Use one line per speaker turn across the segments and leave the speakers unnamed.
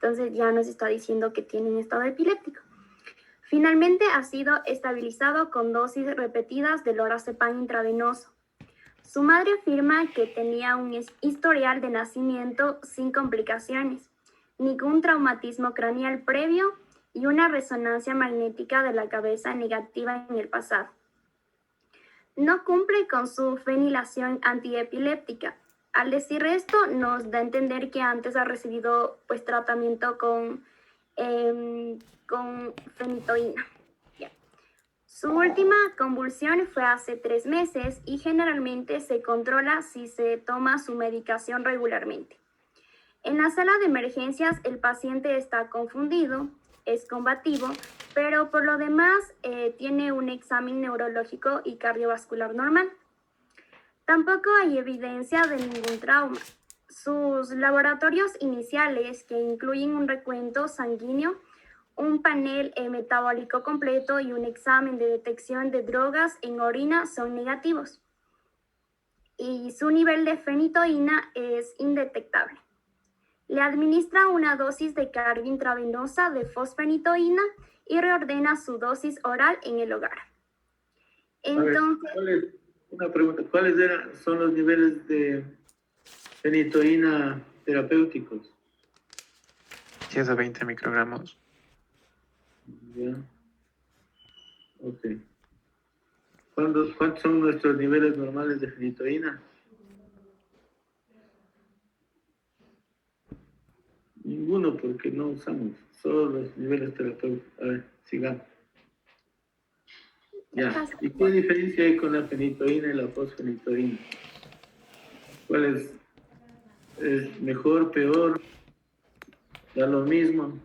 Entonces ya nos está diciendo que tiene un estado epiléptico. Finalmente ha sido estabilizado con dosis repetidas de lorazepam intravenoso. Su madre afirma que tenía un historial de nacimiento sin complicaciones, ningún traumatismo craneal previo y una resonancia magnética de la cabeza negativa en el pasado. No cumple con su fenilación antiepiléptica. Al decir esto, nos da a entender que antes ha recibido pues, tratamiento con fenitoína. Yeah. Su última convulsión fue hace 3 meses y generalmente se controla si se toma su medicación regularmente. En la sala de emergencias el paciente está confundido, es combativo, pero por lo demás tiene un examen neurológico y cardiovascular normal. Tampoco hay evidencia de ningún trauma. Sus laboratorios iniciales, que incluyen un recuento sanguíneo, un panel metabólico completo y un examen de detección de drogas en orina, son negativos. Y su nivel de fenitoína es indetectable. Le administra una dosis de carga intravenosa de fosfenitoína y reordena su dosis oral en el hogar.
Entonces, una pregunta, ¿cuáles son los niveles de fenitoína terapéuticos?
10 a 20 microgramos.
Ya. Ok. ¿Cuántos son nuestros niveles normales de fenitoína? Ninguno, porque no usamos, solo los niveles terapéuticos. A ver, sigamos. Ya. ¿Y qué diferencia hay con la fenitoína y la fosfenitoína? ¿Cuál es mejor, peor? ¿Da lo mismo?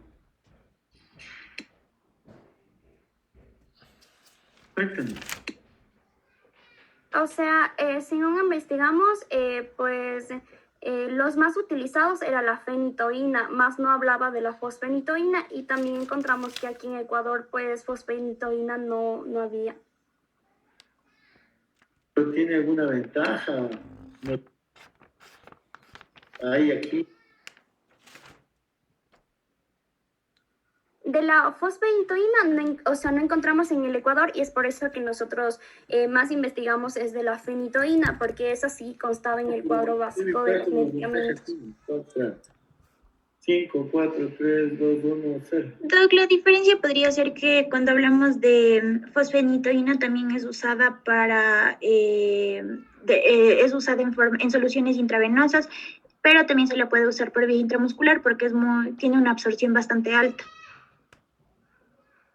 Cuéntanos.
O sea, según investigamos, los más utilizados era la fenitoína, más no hablaba de la fosfenitoína, y también encontramos que aquí en Ecuador, pues, fosfenitoína no había.
¿Pero tiene alguna ventaja? No. Hay aquí.
De la fosfenitoína, no encontramos en el Ecuador, y es por eso que nosotros más investigamos es de la fenitoína, porque esa sí constaba en el cuadro básico de los medicamentos.
5, 4, 3, 2, 1, 0.
Doc, la diferencia podría ser que cuando hablamos de fosfenitoína también es usada es usada en soluciones intravenosas, pero también se la puede usar por vía intramuscular porque tiene una absorción bastante alta.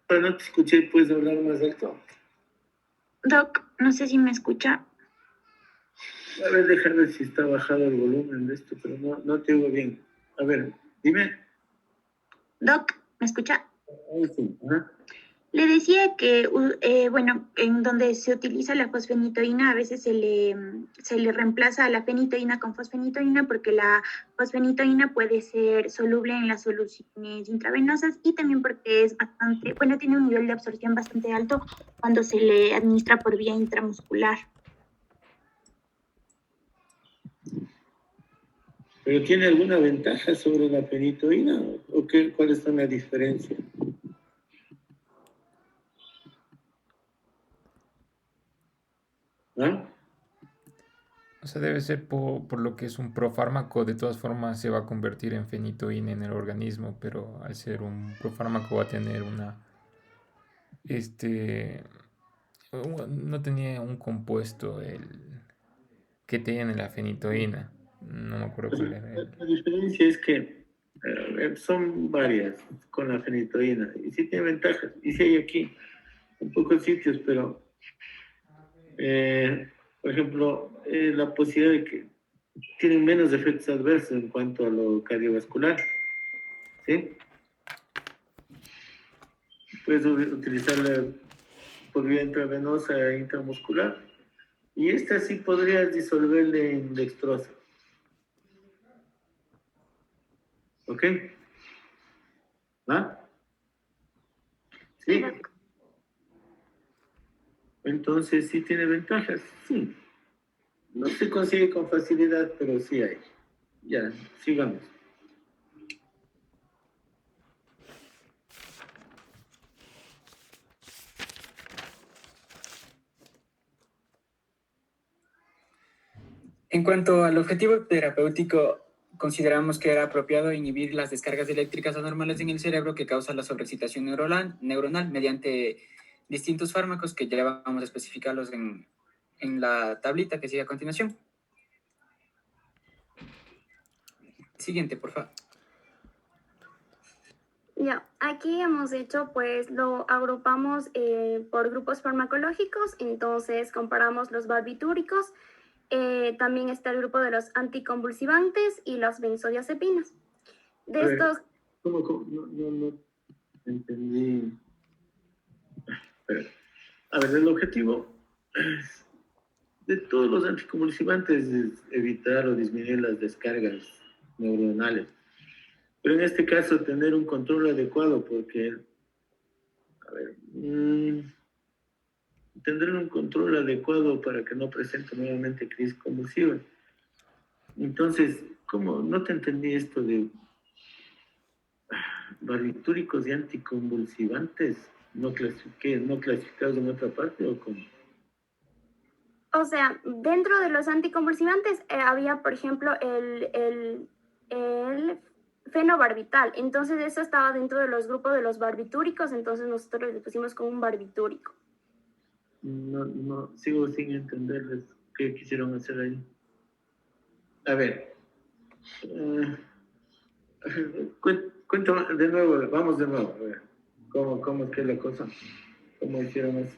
Pero no te escuché, ¿puedes hablar más alto?
Doc, no sé si me escucha.
A ver, deja ver si está bajado el volumen de esto, pero no te oigo bien. A ver, dime.
Doc, ¿me escucha?
Ahí sí. Ajá.
Le decía que, en donde se utiliza la fosfenitoína, a veces se le reemplaza a la fenitoína con fosfenitoína porque la fosfenitoína puede ser soluble en las soluciones intravenosas y también porque tiene un nivel de absorción bastante alto cuando se le administra por vía intramuscular.
¿Pero tiene alguna ventaja sobre la fenitoína? ¿O cuáles son las diferencias? ¿Ah?
O sea, debe ser por lo que es un profármaco, de todas formas se va a convertir en fenitoína en el organismo, pero al ser un profármaco va a tener no tenía un compuesto que tiene la fenitoína, no me acuerdo cuál era.
La diferencia es que son varias con la fenitoína, y sí tiene ventajas, y sí hay aquí en pocos sitios, pero por ejemplo, la posibilidad de que tienen menos efectos adversos en cuanto a lo cardiovascular, ¿sí? Puedes utilizarla por vía intravenosa e intramuscular, y esta sí podrías disolverle en dextrosa. ¿Ok? ¿Ah? ¿Sí? Entonces, ¿sí tiene ventajas? Sí. No se consigue con facilidad, pero sí hay. Ya, sigamos.
En cuanto al objetivo terapéutico, consideramos que era apropiado inhibir las descargas eléctricas anormales en el cerebro que causan la sobreexcitación neuronal mediante distintos fármacos que ya vamos a especificarlos en la tablita que sigue a continuación. Siguiente, por favor.
Ya, aquí hemos hecho, pues lo agrupamos por grupos farmacológicos, entonces comparamos los barbitúricos, también está el grupo de los anticonvulsivantes y las benzodiazepinas. De estos...
¿Cómo? No entendí. A ver, el objetivo de todos los anticonvulsivantes es evitar o disminuir las descargas neuronales. Pero en este caso, tener un control adecuado, porque, a ver, tener un control adecuado para que no presente nuevamente crisis convulsiva. Entonces, ¿cómo? No te entendí esto de barbitúricos y anticonvulsivantes. ¿No clasificados en otra parte o cómo?
O sea, dentro de los anticonvulsivantes había, por ejemplo, el fenobarbital. Entonces, eso estaba dentro de los grupos de los barbitúricos, entonces nosotros le pusimos como un barbitúrico.
No, sigo sin entenderles qué quisieron hacer ahí. A ver, cuéntame de nuevo, vamos de nuevo, a ver, ¿cómo es que es la cosa? ¿Cómo hicieron eso?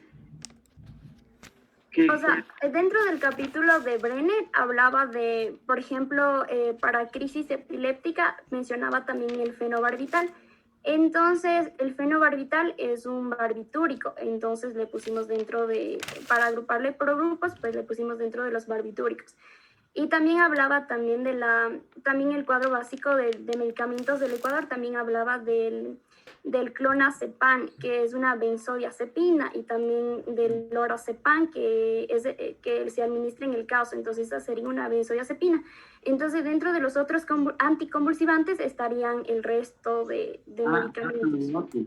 O sea, dentro del capítulo de Brenner hablaba de, por ejemplo, para crisis epiléptica mencionaba también el fenobarbital. Entonces, el fenobarbital es un barbitúrico, entonces le pusimos dentro de, para agruparle por grupos, pues le pusimos dentro de los barbitúricos. Y también hablaba también también el cuadro básico de medicamentos del Ecuador, también hablaba del clonazepam, que es una benzodiazepina, y también del lorazepam, que se administra en el caso, entonces esa sería una benzodiazepina. Entonces, dentro de los otros anticonvulsivantes estarían el resto de medicamentos.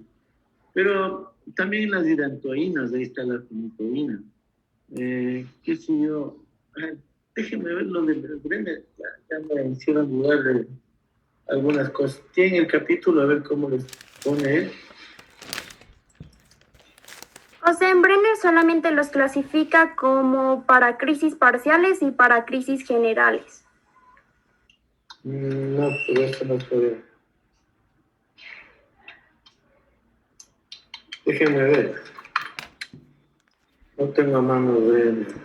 Pero también las hidantoínas, ahí está la fenitoína. ¿Qué sé yo? Déjenme ver lo de Brenner, ya me hicieron dudar de algunas cosas. Tienen el capítulo, a ver cómo les pone él.
O sea, en Brenner solamente los clasifica como para crisis parciales y para crisis generales.
No, pero eso no puede. Déjenme ver. No tengo a mano Brenner.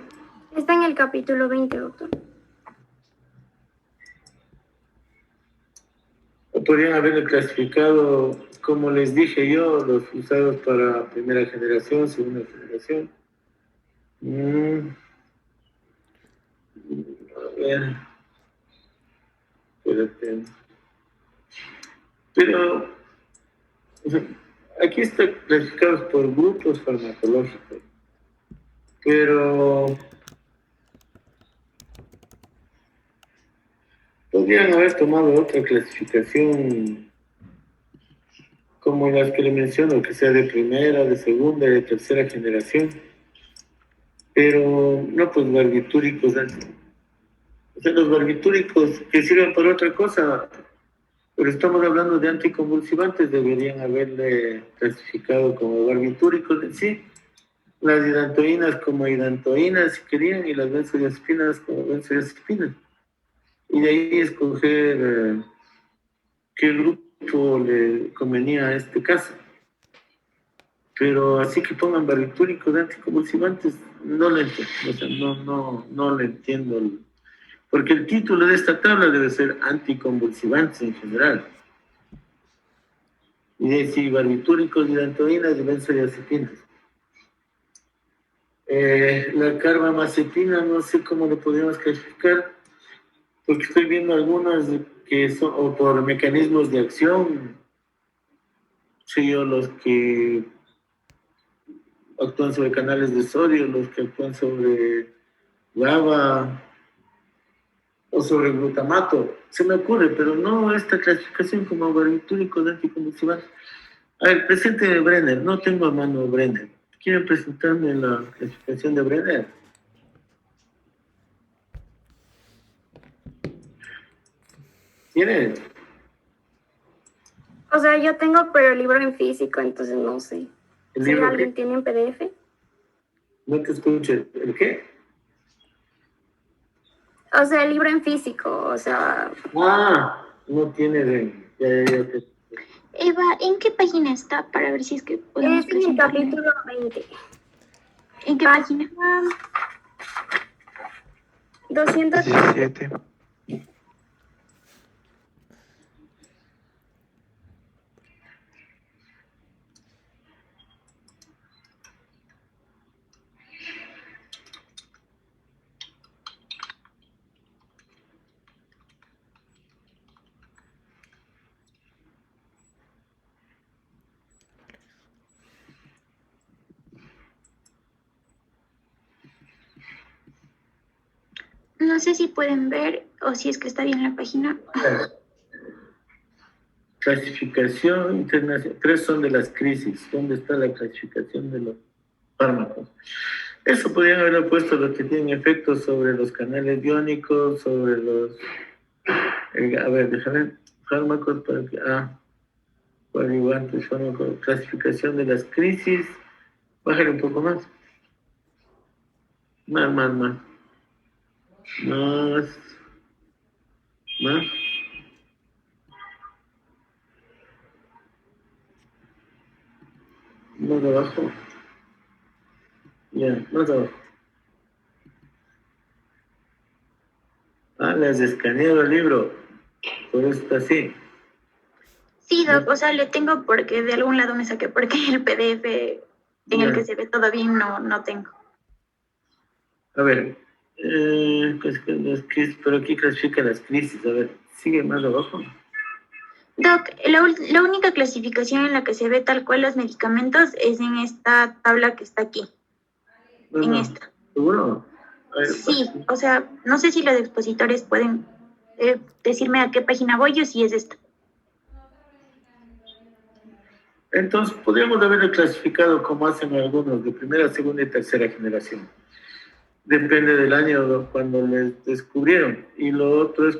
Está en el capítulo 20, doctor.
Podrían haberlo clasificado, como les dije yo, los usados para primera generación, segunda generación. A ver. Espérate. Pero, o sea, aquí están clasificados por grupos farmacológicos. Pero podrían haber tomado otra clasificación como las que le menciono, que sea de primera, de segunda y de tercera generación. Pero no, pues barbitúricos. O sea, los barbitúricos que sirven para otra cosa, pero estamos hablando de anticonvulsivantes, deberían haberle clasificado como barbitúricos en sí. Las hidantoínas como hidantoínas, si querían, y las benzodiazepinas como benzodiazepinas. Y de ahí escoger qué grupo le convenía a este caso. Pero así que pongan barbitúricos de anticonvulsivantes, no lo entiendo. O sea, no lo entiendo. Porque el título de esta tabla debe ser anticonvulsivantes en general. Y decir barbitúricos, hidantoínas y benzodiazepinas. La carbamazepina, no sé cómo lo podríamos clasificar, porque estoy viendo algunas que son o por mecanismos de acción, sé yo, los que actúan sobre canales de sodio, los que actúan sobre GABA o sobre glutamato. Se me ocurre, pero no esta clasificación como barbitúricos de anticonvulsivantes. A ver, presente Brenner, no tengo a mano Brenner. ¿Quieren presentarme la clasificación de Brenner? ¿Tienes?
O sea, yo tengo, pero el libro en físico, entonces no sé.
¿El
Si
libro
alguien
qué?
tiene en PDF.
No te escucho. ¿El qué?
O sea, el libro en físico, o sea,
Ah, no tiene de... Ya te-
Eva, ¿en qué página está para ver si es que podemos
es en el
presentarle?
capítulo 20.
¿En qué página?
200.
17.
No sé si pueden ver o si es que está bien la página.
Clasificación internacional. 3 son de las crisis. ¿Dónde está la clasificación de los fármacos? Eso podrían haberlo puesto los que tienen efectos sobre los canales iónicos, sobre los... a ver, déjame... Fármacos para que... coadyuvantes, fármacos, clasificación de las crisis. Bájale un poco más. Más. Más. Más. Más abajo. Ya, más abajo. Le has escaneado el libro. Por eso está así.
Sí, Doc, o sea, le tengo porque de algún lado me saqué, porque el PDF en el
Ya.
que se ve todo bien no tengo.
A ver. Pero aquí clasifica las crisis. A ver, sigue más abajo.
Doc, la única clasificación en la que se ve tal cual los medicamentos es en esta tabla que está aquí, en esta.
¿Seguro? A ver,
Sí, o sea, no sé si los expositores pueden decirme a qué página voy o si es esta.
entonces, podríamos haberlo clasificado como hacen algunos, de primera, segunda y tercera generación. Depende del año cuando les descubrieron. Y lo otro es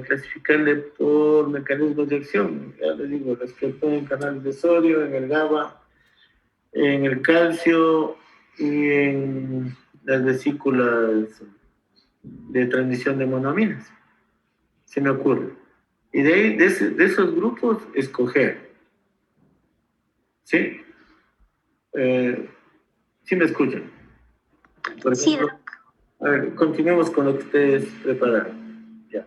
clasificarle por mecanismos de acción. Ya les digo, respecto en canales de sodio, en el GABA, en el calcio y en las vesículas de transmisión de monoaminas. Se me ocurre. Y de ahí, de esos grupos, escoger. ¿Sí? ¿Sí me escuchan? Por
Sí,
ejemplo, a ver, continuemos con lo que ustedes prepararon. Ya.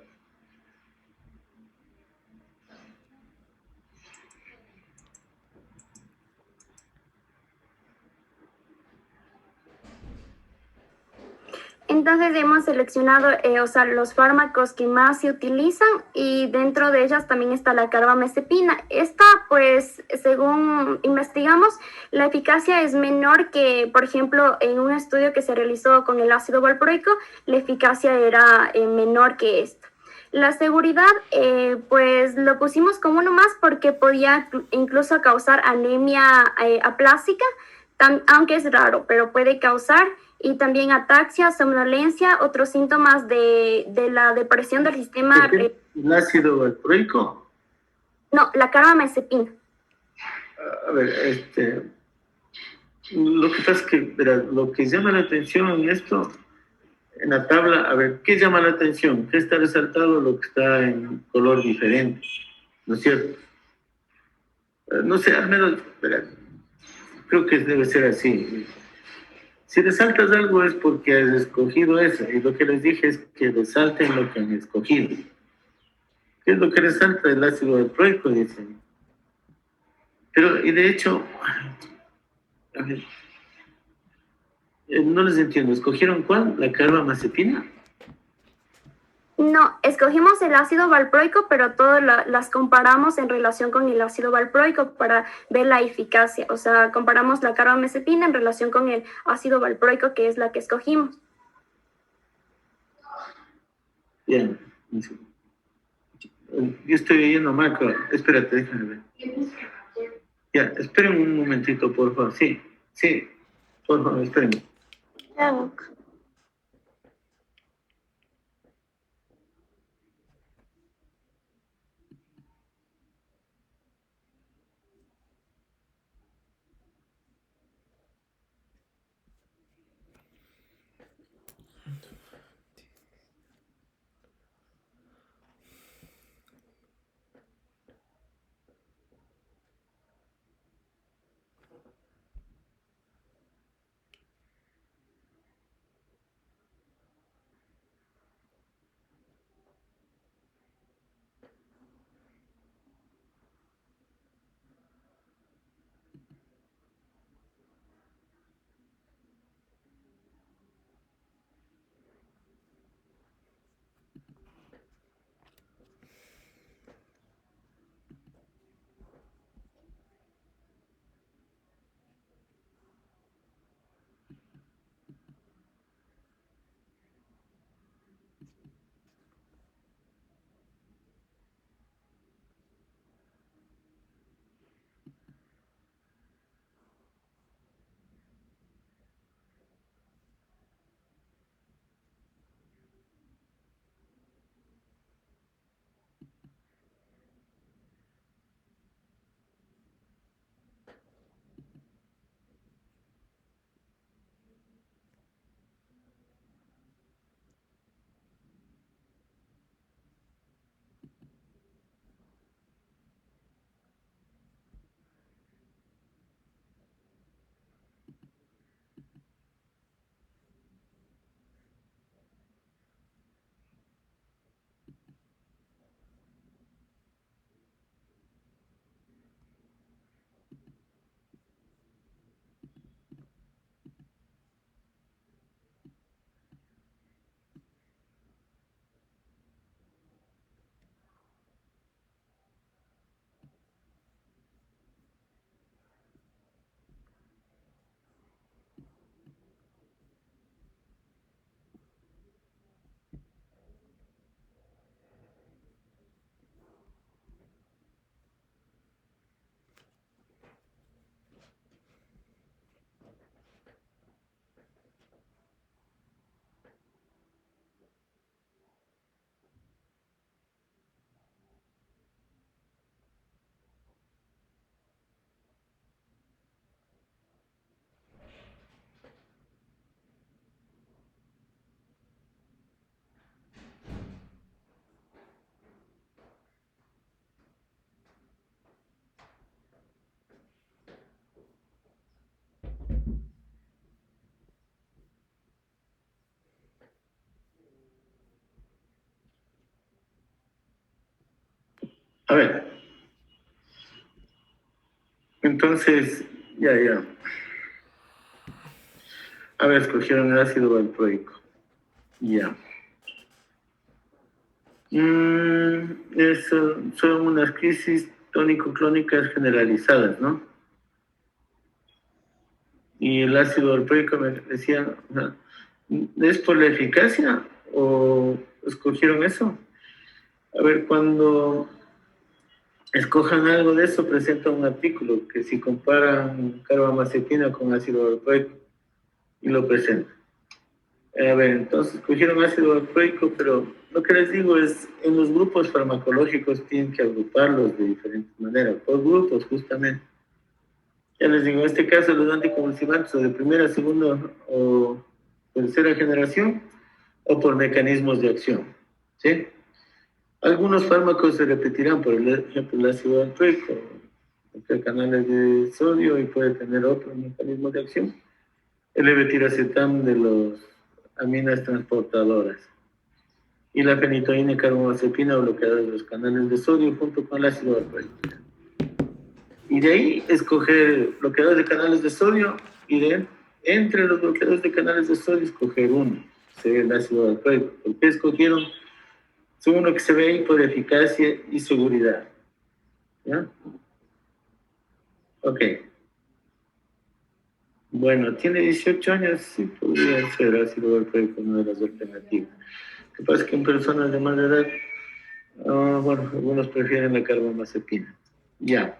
Entonces hemos seleccionado, o sea, los fármacos que más se utilizan y dentro de ellas también está la carbamazepina. Esta, pues, según investigamos, la eficacia es menor que, por ejemplo, en un estudio que se realizó con el ácido valproico, la eficacia era menor que esta. La seguridad, pues lo pusimos como uno más porque podía incluso causar anemia aplásica, aunque es raro, pero puede causar, y también ataxia, somnolencia, otros síntomas de la depresión del sistema.
¿El ácido valproico?
No, la carbamazepina.
A ver, lo que pasa es que, verás, lo que llama la atención en esto, en la tabla, a ver, ¿qué llama la atención? ¿Qué está resaltado? Lo que está en color diferente, ¿no es cierto? No sé, al menos, verás, creo que debe ser así. Si resaltas algo es porque has escogido eso, y lo que les dije es que resalten lo que han escogido. ¿Qué es lo que resalta el ácido valproico? Dicen. Pero, y de hecho, a ver, no les entiendo, ¿escogieron cuál? ¿La carbamazepina?
No, escogimos el ácido valproico, pero todas las comparamos en relación con el ácido valproico para ver la eficacia. O sea, comparamos la carbamazepina en relación con el ácido valproico, que es la que escogimos.
Bien. Yo estoy leyendo mal, espérate, déjame ver. Ya, esperen un momentito, por favor. Sí, por favor, esperen.
ya, Doc.
A ver. Entonces, ya. A ver, escogieron el ácido valproico. Ya. Eso son unas crisis tónico-clónicas generalizadas, ¿no? Y el ácido valproico me decía, ¿es por la eficacia o escogieron eso? A ver, cuando escojan algo de eso, presenta un artículo que si comparan carbamazepina con ácido valproico y lo presenta. A ver, entonces cogieron ácido valproico, pero lo que les digo es, en los grupos farmacológicos tienen que agruparlos de diferentes maneras, por grupos justamente. Ya les digo, en este caso los anticonvulsivantes o de primera, segunda o tercera generación o por mecanismos de acción, ¿sí? Algunos fármacos se repetirán, por ejemplo, el ácido valproico, entre canales de sodio y puede tener otro mecanismo de acción. El levetiracetam de los aminas transportadoras y la fenitoína y carbamazepina bloqueadoras de los canales de sodio junto con el ácido valproico. Y de ahí escoger bloqueadores de canales de sodio y entre los bloqueadores de canales de sodio escoger uno, sería el ácido valproico. ¿Por qué escogieron? Es uno que se ve ahí por eficacia y seguridad. ¿Ya? Ok. Bueno, tiene 18 años, sí podría ser ácido valproico una de las alternativas. Lo que pasa es que en personas de más edad, bueno, algunos prefieren la carbamazepina. Ya.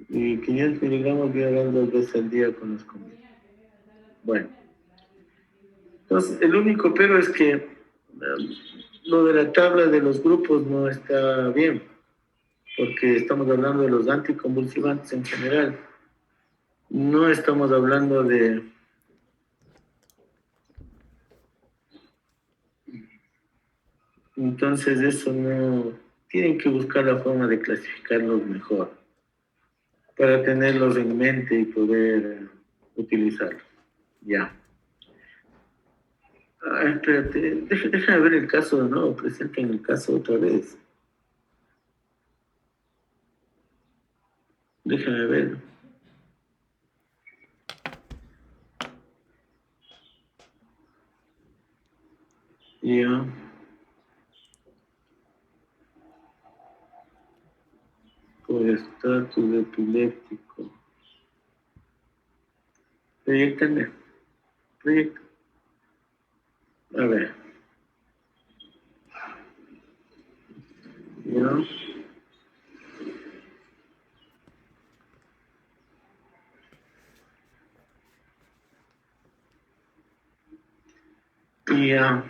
Y 500 miligramos voy a dar 2 veces al día con los comidas. Bueno. Entonces, el único pero es que lo de la tabla de los grupos no está bien, porque estamos hablando de los anticonvulsivantes en general. No estamos hablando de... Entonces, eso no... Tienen que buscar la forma de clasificarlos mejor para tenerlos en mente y poder utilizarlos. Ya. Espérate, déjame ver el caso de nuevo, presenten el caso otra vez. Déjame ver. Ya. Por estatus epiléptico. Proyectame. Proyecta. A ver. Ya. Ya.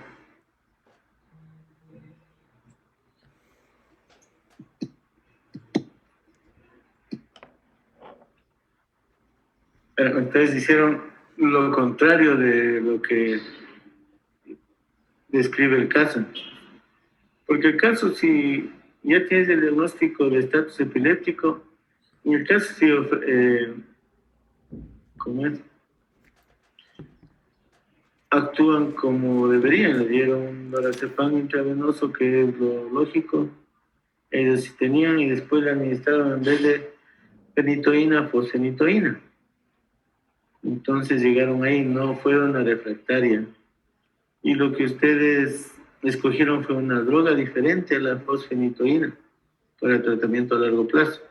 Entonces hicieron lo contrario de lo que describe el caso. Porque el caso, si ya tienes el diagnóstico de estatus epiléptico, en el caso si ¿cómo es? Actúan como deberían, le dieron un lorazepam intravenoso, que es lo lógico, ellos sí tenían, y después le administraron en vez de fenitoína, fosfenitoína. Entonces llegaron ahí, no fue una refractaria. Y lo que ustedes escogieron fue una droga diferente a la fosfenitoína para tratamiento a largo plazo.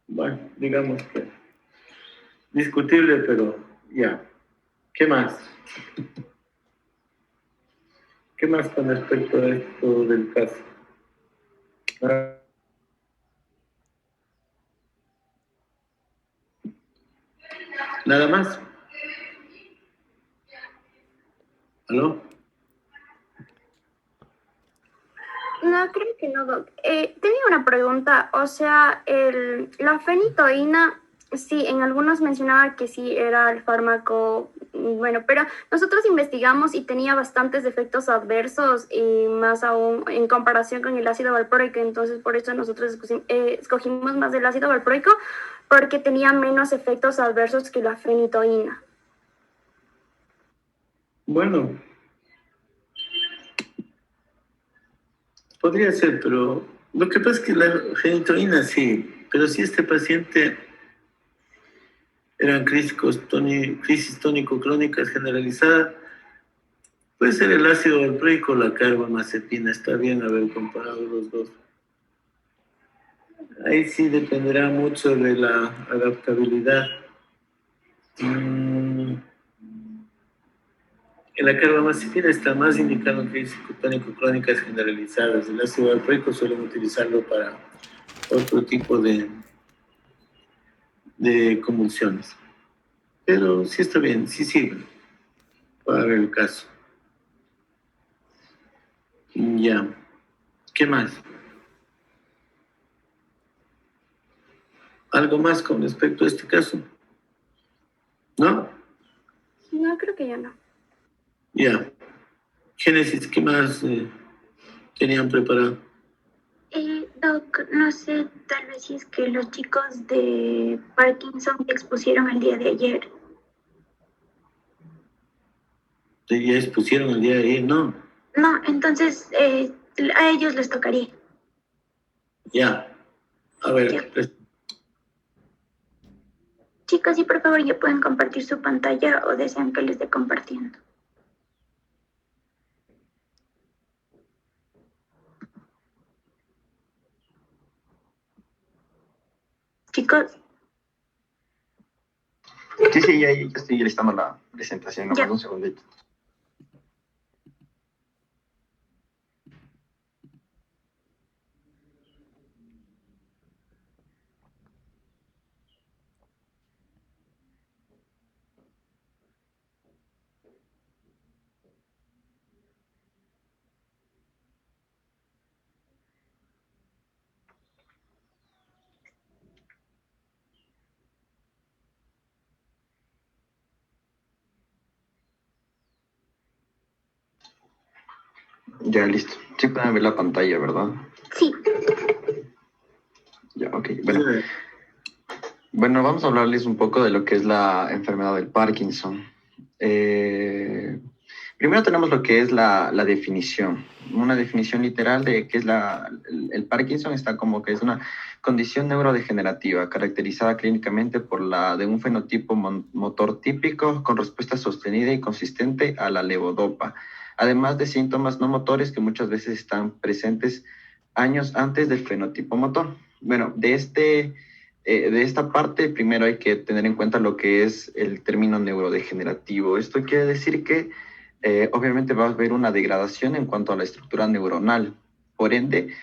Bueno, digamos que discutible, pero ya. ¿Qué más? ¿Qué más con respecto a esto del caso? ¿Nada más? ¿Aló?
No, creo que no, Doc. Tenía una pregunta, o sea, la fenitoína, sí, en algunos mencionaba que sí era el fármaco, bueno, pero nosotros investigamos y tenía bastantes efectos adversos y más aún en comparación con el ácido valproico, entonces por eso nosotros escogimos más del ácido valproico porque tenía menos efectos adversos que la fenitoína.
Bueno, Podría ser, pero lo que pasa es que la fenitoína sí, pero si este paciente eran crisis tónico-crónicas generalizadas, puede ser el ácido valproico o la carbamazepina. Está bien haber comparado los dos. Ahí sí dependerá mucho de la adaptabilidad. La carbamazepina está más indicado en crisis tónico-crónicas generalizadas. El ácido valproico suelen utilizarlo para otro tipo de convulsiones. Pero sí está bien, sí sirve para ver el caso. Ya. ¿Qué más? ¿Algo más con respecto a este caso? ¿No?
No, creo que ya no.
Ya. Génesis, ¿qué más tenían preparado?
Doc, no sé, tal vez si es que los chicos de Parkinson que expusieron el día de ayer.
Ya expusieron el día de ayer, ¿no?
No, entonces a ellos les tocaría.
Ya. A ver,
Ya. Chicos, si por favor ya pueden compartir su pantalla o desean que les esté compartiendo. Chicos,
Sí, ya estoy listando la presentación,
Ya.
nomás un segundito. Ya, listo. Sí pueden ver la pantalla, ¿verdad?
sí,
Ya, ok. Bueno, vamos a hablarles un poco de lo que es la enfermedad del Parkinson. Primero tenemos lo que es la definición. Una definición literal de qué es el Parkinson está como que es una condición neurodegenerativa caracterizada clínicamente por la de un fenotipo motor típico con respuesta sostenida y consistente a la levodopa, además de síntomas no motores que muchas veces están presentes años antes del fenotipo motor. Bueno, de esta parte, primero hay que tener en cuenta lo que es el término neurodegenerativo. Esto quiere decir que obviamente va a haber una degradación en cuanto a la estructura neuronal. Por ende,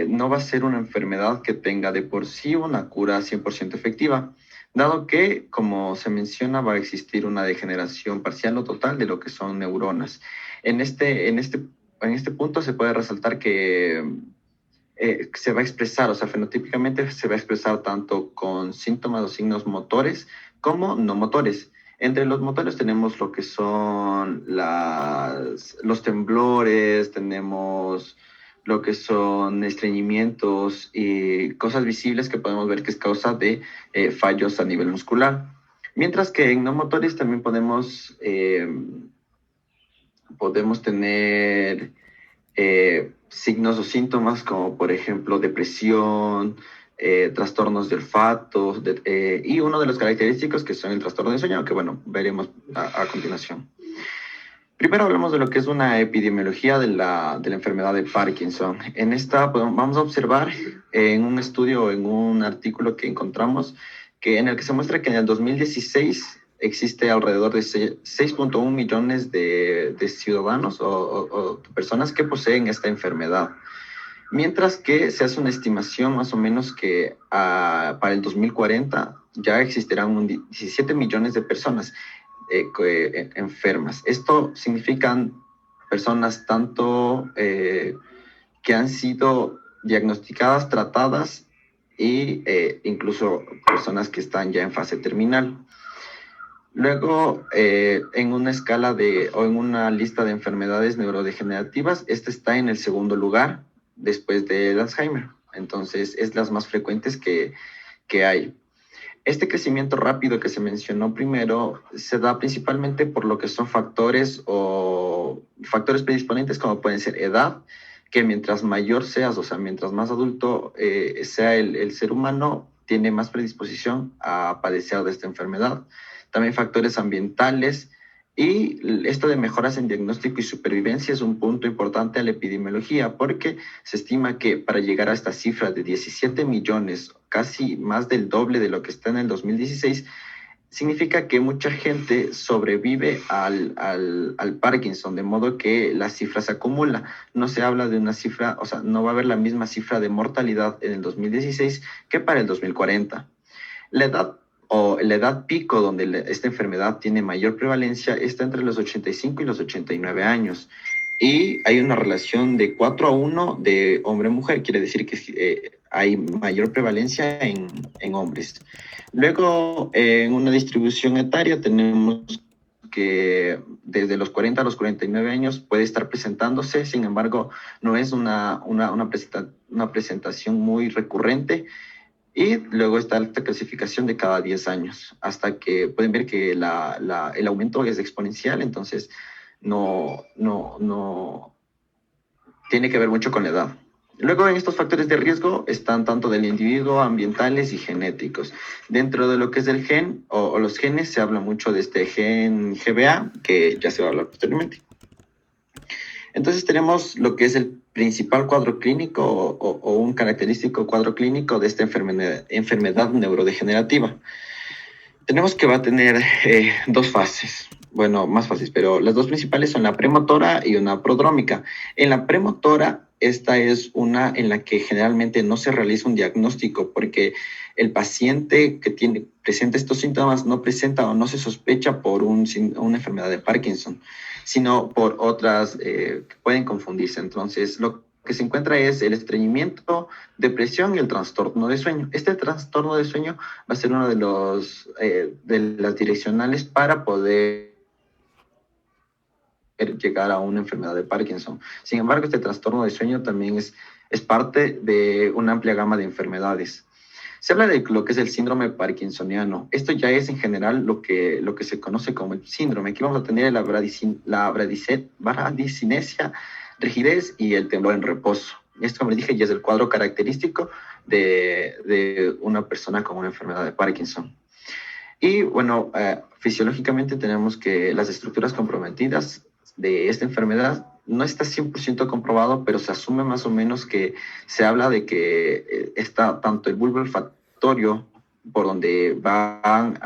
no va a ser una enfermedad que tenga de por sí una cura 100% efectiva, dado que, como se menciona, va a existir una degeneración parcial o total de lo que son neuronas. En este punto se puede resaltar que se va a expresar, o sea, fenotípicamente se va a expresar tanto con síntomas o signos motores como no motores. Entre los motores tenemos lo que son los temblores, tenemos lo que son estreñimientos y cosas visibles que podemos ver que es causa de fallos a nivel muscular. Mientras que en no motores también podemos tener signos o síntomas como por ejemplo depresión, trastornos de olfato y uno de los característicos que son el trastorno de sueño, que bueno, veremos a continuación. Primero hablamos de lo que es una epidemiología de la enfermedad de Parkinson. En esta vamos a observar en un estudio, en un artículo que encontramos, en el que se muestra que en el 2016 existe alrededor de 6.1 millones de ciudadanos o personas que poseen esta enfermedad. Mientras que se hace una estimación más o menos que para el 2040 ya existirán 17 millones de personas enfermas. Esto significan personas tanto que han sido diagnosticadas, tratadas e incluso personas que están ya en fase terminal. Luego, en una escala o en una lista de enfermedades neurodegenerativas, esta está en el segundo lugar después del Alzheimer. Entonces, es las más frecuentes que hay. Este crecimiento rápido que se mencionó primero se da principalmente por lo que son factores predisponentes como pueden ser edad, que mientras mayor seas, o sea, mientras más adulto sea el ser humano, tiene más predisposición a padecer de esta enfermedad. También factores ambientales y esto de mejoras en diagnóstico y supervivencia es un punto importante a la epidemiología porque se estima que para llegar a esta cifra de 17 millones, casi más del doble de lo que está en el 2016, significa que mucha gente sobrevive al Parkinson, de modo que la cifra se acumula. No se habla de una cifra, o sea, no va a haber la misma cifra de mortalidad en el 2016 que para el 2040. La edad pico donde esta enfermedad tiene mayor prevalencia está entre los 85 y los 89 años. Y hay una relación de 4-1 de hombre-mujer, quiere decir que hay mayor prevalencia en hombres. Luego, en una distribución etaria tenemos que desde los 40 a los 49 años puede estar presentándose, sin embargo, no es una presentación muy recurrente. Y luego está esta clasificación de cada 10 años, hasta que pueden ver que el aumento es exponencial, entonces no tiene que ver mucho con la edad. Luego en estos factores de riesgo están tanto del individuo, ambientales y genéticos. Dentro de lo que es el gen o los genes se habla mucho de este gen GBA, que ya se va a hablar posteriormente. Entonces tenemos lo que es el principal cuadro clínico o un característico cuadro clínico de esta enfermedad neurodegenerativa. Tenemos que va a tener dos fases, bueno, más fases, pero las dos principales son la premotora y una prodrómica. En la premotora, esta es una en la que generalmente no se realiza un diagnóstico porque el paciente que presenta estos síntomas no presenta o no se sospecha por una enfermedad de Parkinson, sino por otras que pueden confundirse. Entonces, lo que se encuentra es el estreñimiento, depresión y el trastorno de sueño. Este trastorno de sueño va a ser uno de las direccionales para poder llegar a una enfermedad de Parkinson. Sin embargo, este trastorno de sueño también es parte de una amplia gama de enfermedades. Se habla de lo que es el síndrome parkinsoniano. Esto ya es en general lo que se conoce como el síndrome. Aquí vamos a tener la bradicinesia, rigidez y el temblor en reposo. Esto, como les dije, ya es el cuadro característico de una persona con una enfermedad de Parkinson. Y bueno, fisiológicamente tenemos que las estructuras comprometidas de esta enfermedad no está 100% comprobado, pero se asume más o menos que se habla de que está tanto el bulbo olfatorio por donde van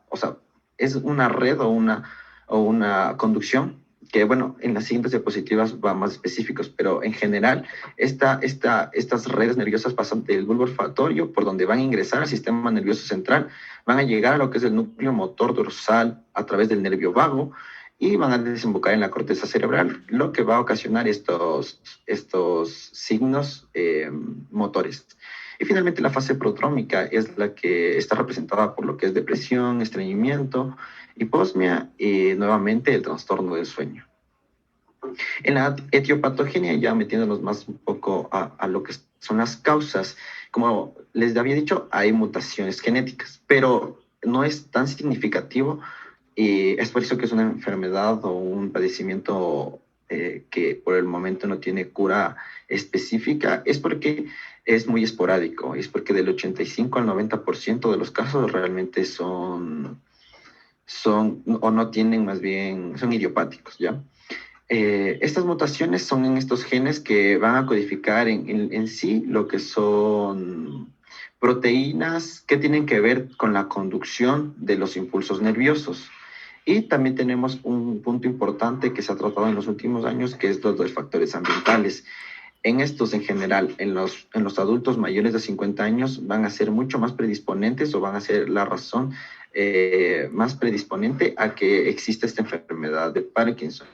o sea, es una red o una conducción que, bueno, en las siguientes diapositivas van más específicos, pero en general estas redes nerviosas pasan del bulbo olfatorio por donde van a ingresar al sistema nervioso central, van a llegar a lo que es el núcleo motor dorsal a través del nervio vago, y van a desembocar en la corteza cerebral, lo que va a ocasionar estos signos motores. Y finalmente la fase prodrómica es la que está representada por lo que es depresión, estreñimiento, hiposmia y nuevamente el trastorno del sueño. En la etiopatogenia, ya metiéndonos más un poco a lo que son las causas, como les había dicho, hay mutaciones genéticas, pero no es tan significativo. Y es por eso que es una enfermedad o un padecimiento que por el momento no tiene cura específica, es porque es muy esporádico, es porque del 85 al 90% de los casos realmente son o no tienen, más bien, son idiopáticos, ¿ya? Estas mutaciones son en estos genes que van a codificar en sí lo que son proteínas que tienen que ver con la conducción de los impulsos nerviosos. Y también tenemos un punto importante que se ha tratado en los últimos años, que es los dos factores ambientales. En estos, en general, en los adultos mayores de 50 años, van a ser mucho más predisponentes o van a ser la razón más predisponente a que exista esta enfermedad de Parkinson.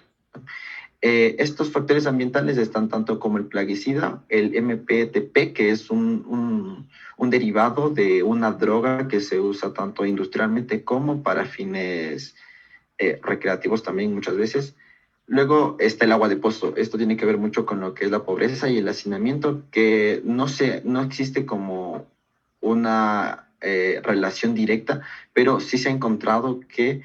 Estos factores ambientales están tanto como el plaguicida, el MPTP, que es un derivado de una droga que se usa tanto industrialmente como para fines recreativos también muchas veces. Luego está el agua de pozo. Esto tiene que ver mucho con lo que es la pobreza y el hacinamiento, que no existe como una relación directa, pero sí se ha encontrado que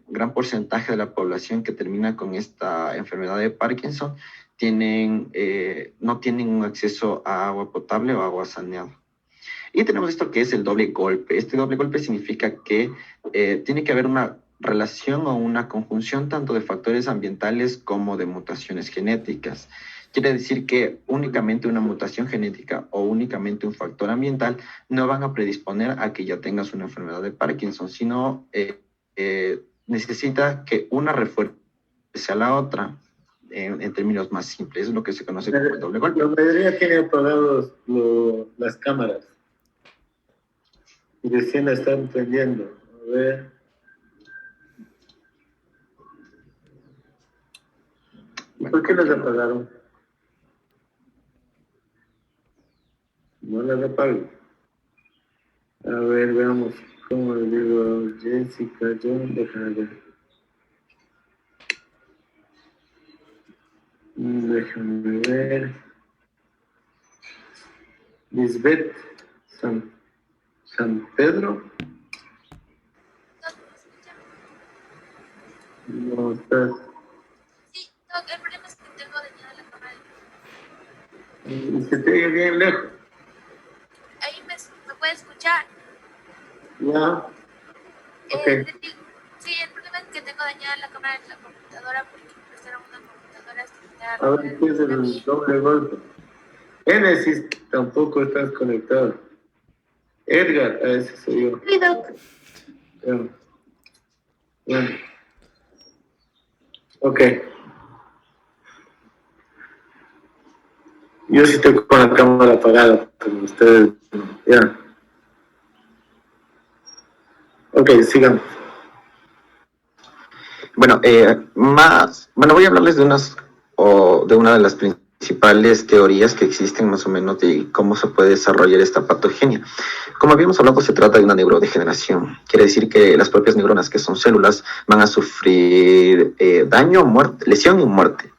gran porcentaje de la población que termina con esta enfermedad de Parkinson no tienen un acceso a agua potable o agua saneada. Y tenemos esto que es el doble golpe. Este doble golpe significa que tiene que haber una relación o una conjunción tanto de factores ambientales como de mutaciones genéticas. Quiere decir que únicamente una mutación genética o únicamente un factor ambiental no van a predisponer a que ya tengas una enfermedad de Parkinson, sino necesita que una refuerce a la otra en términos más simples. Es lo que se conoce como el doble golpe.
La mayoría tiene apagados las cámaras y recién la están prendiendo. A ver. ¿Y por qué las apagaron? No las apago. A ver, veamos cómo le digo Jessica, John, déjame ver. Déjame ver. Lisbeth San Pedro. No está.
Sí, Doc, el problema es que tengo dañada la cámara.
Y se te oye bien lejos.
Ahí me puede escuchar.
Ya. Ok.
Sí, el problema es que tengo dañada la cámara de la computadora porque me prestaron una computadora similar.
A ver qué es el doble golpe. Génesis, tampoco estás conectado. Edgar, a ese soy yo.
Sí, Doc.
Bueno. Ok. Yo sí estoy con la cámara apagada, pero ustedes no. Ya. Ok, sigamos.
Bueno, voy a hablarles de una de las principales teorías que existen más o menos de cómo se puede desarrollar esta patogenia. Como habíamos hablado, se trata de una neurodegeneración. Quiere decir que las propias neuronas, que son células, van a sufrir daño, lesión y muerte.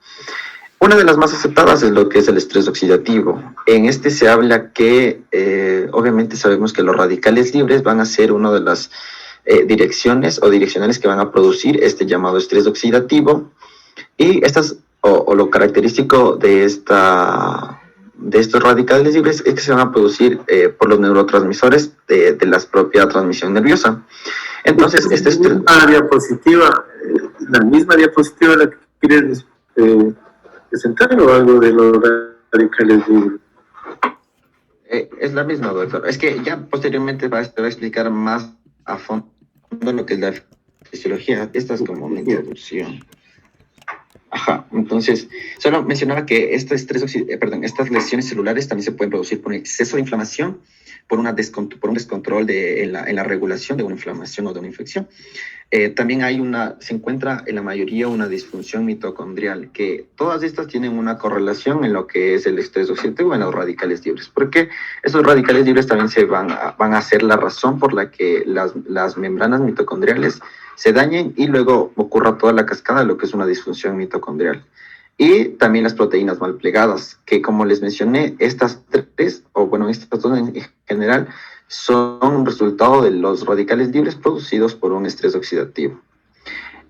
Una de las más aceptadas es lo que es el estrés oxidativo. En este se habla que, obviamente sabemos que los radicales libres van a ser una de las direcciones o direccionales que van a producir este llamado estrés oxidativo, y lo característico de estos radicales libres es que se van a producir por los neurotransmisores de la propia transmisión nerviosa. Entonces,
la misma diapositiva la que quieres presentar, o algo de los radicales libres.
Es la misma, doctor. Es que ya posteriormente te va a explicar más a fondo lo que es la fisiología. Esta es como una introducción. Ajá, entonces, solo mencionaba que estas lesiones celulares también se pueden producir por un exceso de inflamación, por un descontrol en la regulación de una inflamación o de una infección. También se encuentra en la mayoría una disfunción mitocondrial, que todas estas tienen una correlación en lo que es el estrés oxidativo en los radicales libres, porque esos radicales libres también van a ser la razón por la que las membranas mitocondriales se dañen y luego ocurra toda la cascada de lo que es una disfunción mitocondrial. Y también las proteínas mal plegadas, que como les mencioné, estas dos en general son un resultado de los radicales libres producidos por un estrés oxidativo.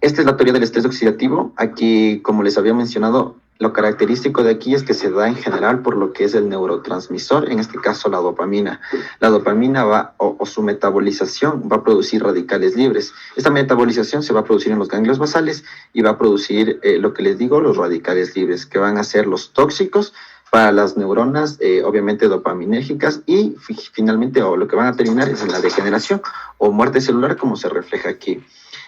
Esta es la teoría del estrés oxidativo. Aquí, como les había mencionado, lo característico de aquí es que se da en general por lo que es el neurotransmisor, en este caso la dopamina. La dopamina o su metabolización va a producir radicales libres. Esta metabolización se va a producir en los ganglios basales y va a producir lo que les digo, los radicales libres, que van a ser los tóxicos para las neuronas, obviamente dopaminérgicas, y finalmente lo que van a terminar es en la degeneración o muerte celular, como se refleja aquí.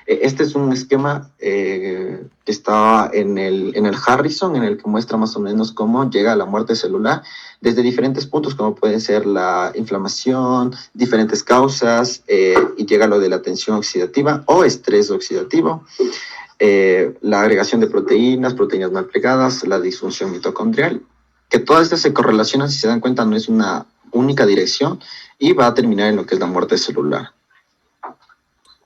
Este es un esquema que está en el Harrison, en el que muestra más o menos cómo llega a la muerte celular desde diferentes puntos, como puede ser la inflamación, diferentes causas, y llega a lo de la tensión oxidativa o estrés oxidativo, la agregación de proteínas mal plegadas, la disfunción mitocondrial, que todas estas se correlacionan, si se dan cuenta, no es una única dirección, y va a terminar en lo que es la muerte celular.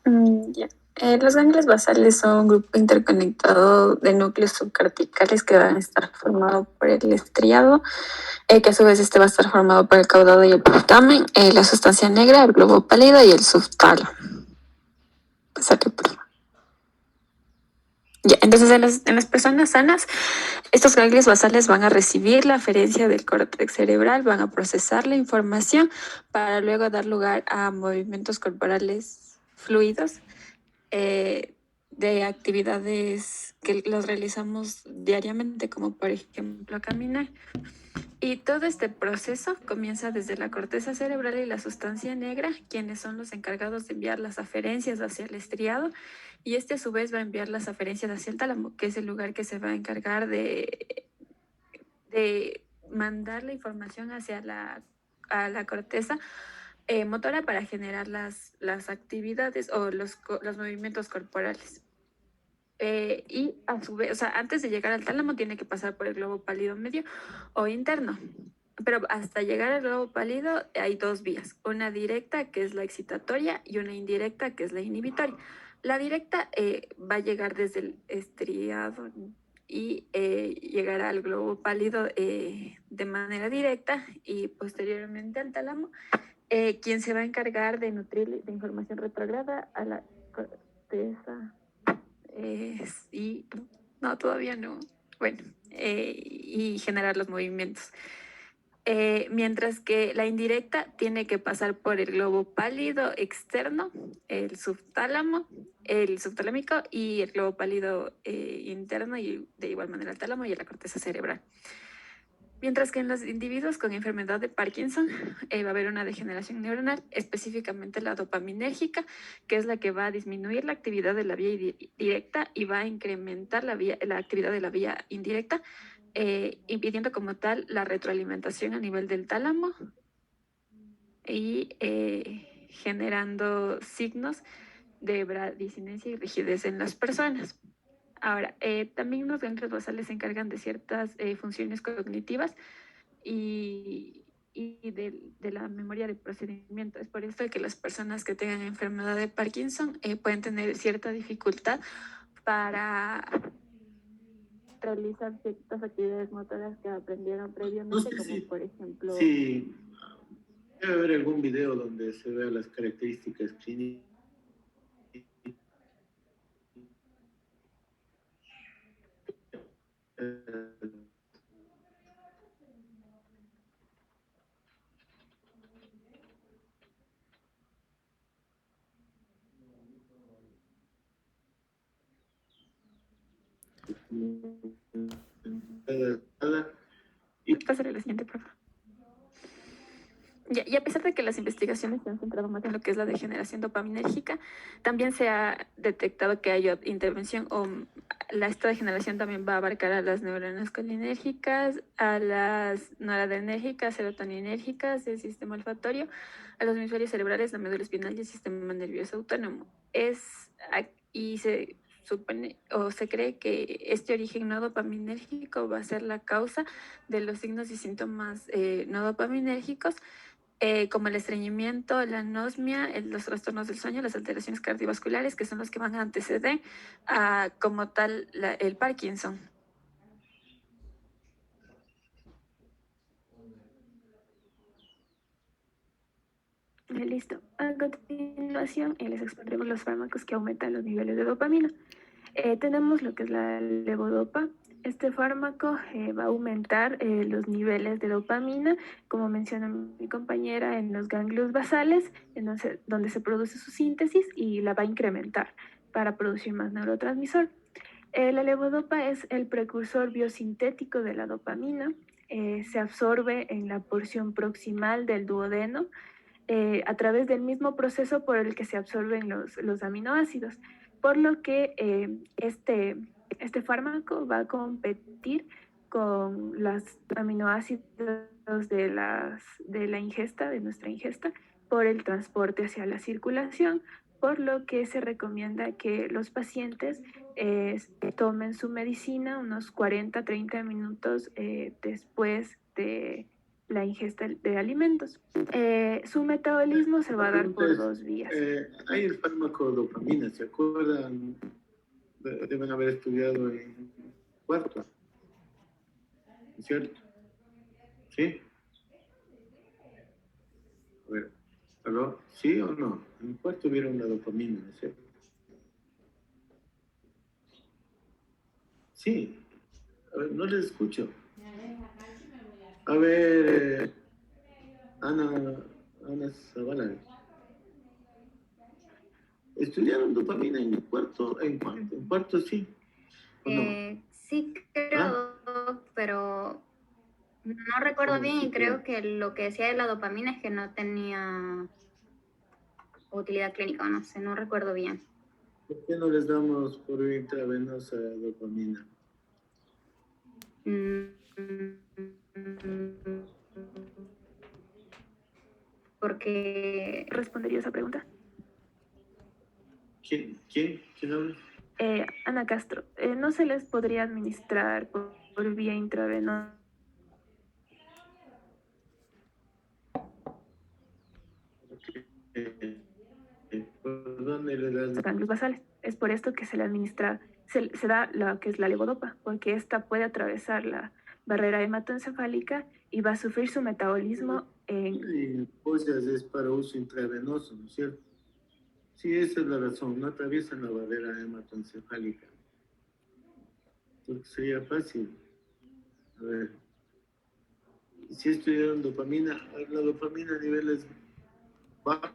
Los ganglios basales son un grupo interconectado de núcleos subcorticales que van a estar formados por el estriado, que a su vez va a estar formado por el caudado y el putamen, la sustancia negra, el globo pálido y el subtálamo. Ya, entonces en las personas sanas, estos ganglios basales van a recibir la aferencia del córtex cerebral, van a procesar la información para luego dar lugar a movimientos corporales fluidos de actividades que los realizamos diariamente, como por ejemplo caminar. Y todo este proceso comienza desde la corteza cerebral y la sustancia negra, quienes son los encargados de enviar las aferencias hacia el estriado, y este a su vez va a enviar las aferencias hacia el tálamo, que es el lugar que se va a encargar de mandar la información hacia a la corteza motora para generar las actividades o los movimientos corporales. Y a su vez, o sea, antes de llegar al tálamo tiene que pasar por el globo pálido medio o interno. Pero hasta llegar al globo pálido hay dos vías, una directa que es la excitatoria y una indirecta que es la inhibitoria. La directa va a llegar desde el estriado y llegará al globo pálido de manera directa y posteriormente al tálamo, quien se va a encargar de nutrir de información retrógrada a la corteza. Y no, todavía no. Bueno, y generar los movimientos. Mientras que la indirecta tiene que pasar por el globo pálido externo, el subtalámico y el globo pálido interno y de igual manera el tálamo y la corteza cerebral. Mientras que en los individuos con enfermedad de Parkinson va a haber una degeneración neuronal, específicamente la dopaminérgica, que es la que va a disminuir la actividad de la vía directa y va a incrementar la actividad de la vía indirecta, impidiendo como tal la retroalimentación a nivel del tálamo y generando signos de bradicinesia y rigidez en las personas. Ahora, también los ganglios basales se encargan de ciertas funciones cognitivas y de la memoria de procedimiento. Es por esto que las personas que tengan enfermedad de Parkinson pueden tener cierta dificultad para realizar ciertas actividades motoras que aprendieron previamente, como por ejemplo...
Sí, debe haber algún video donde se vean las características clínicas.
Pásale la siguiente, por favor. Y a pesar de que las investigaciones se han centrado más en lo que es la degeneración dopaminérgica, también se ha detectado que hay intervención esta degeneración también va a abarcar a las neuronas colinérgicas, a las noradrenérgicas, serotoninérgicas, el sistema olfatorio, a los hemisferios cerebrales, la médula espinal y el sistema nervioso autónomo. Y se supone o se cree que este origen no dopaminérgico va a ser la causa de los signos y síntomas no dopaminérgicos, como el estreñimiento, la anosmia, los trastornos del sueño, las alteraciones cardiovasculares, que son los que van a anteceder a como tal el Parkinson. Listo. A continuación, les expondremos los fármacos que aumentan los niveles de dopamina. Tenemos lo que es la levodopa. Este fármaco va a aumentar los niveles de dopamina, como menciona mi compañera, en los ganglios basales, donde se produce su síntesis, y la va a incrementar para producir más neurotransmisor. La levodopa es el precursor biosintético de la dopamina. Se absorbe en la porción proximal del duodeno a través del mismo proceso por el que se absorben los aminoácidos, por lo que este fármaco va a competir con los aminoácidos de la ingesta, de nuestra ingesta, por el transporte hacia la circulación, por lo que se recomienda que los pacientes tomen su medicina unos 40-30 minutos después de la ingesta de alimentos. Su metabolismo se va a dar por dos vías.
Hay el fármaco dopamina, ¿se acuerdan? Deben haber estudiado en cuarto, ¿cierto? ¿Sí? A ver, ¿aló? ¿Sí o no? En cuarto vieron la dopamina, ¿cierto? Sí. A ver, no les escucho. A ver, Ana Zavala. ¿Estudiaron dopamina en cuarto? En cuarto sí. ¿O no?
Sí, creo, pero no recuerdo
¿Cómo
bien
sí
y creo
creo?
que lo que decía de la dopamina es que no tenía utilidad clínica, o no sé, no recuerdo bien.
¿Por qué no les damos por vía intravenosa dopamina?
Mm, Porque
¿Respondería esa pregunta?
¿Quién habla?
Ana Castro, ¿no se les podría administrar por vía intravenosa
¿Por dónde le das?
ganglios basales? Es por esto que se le administra, se da lo que es la levodopa, porque esta puede atravesar la barrera hematoencefálica y va a sufrir su metabolismo en...
Y pues es para uso intravenoso, ¿no es cierto? Sí, esa es la razón, no atraviesan la barrera hematoencefálica. Porque sería fácil. A ver, si estudiaron dopamina, la dopamina a niveles bajos,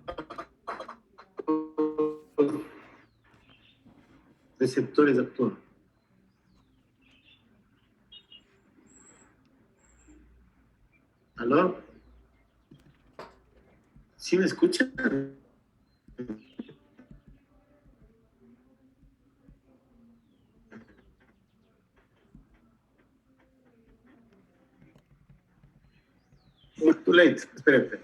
receptores actúan. ¿Aló? ¿Sí me escuchan? Too late, espérate.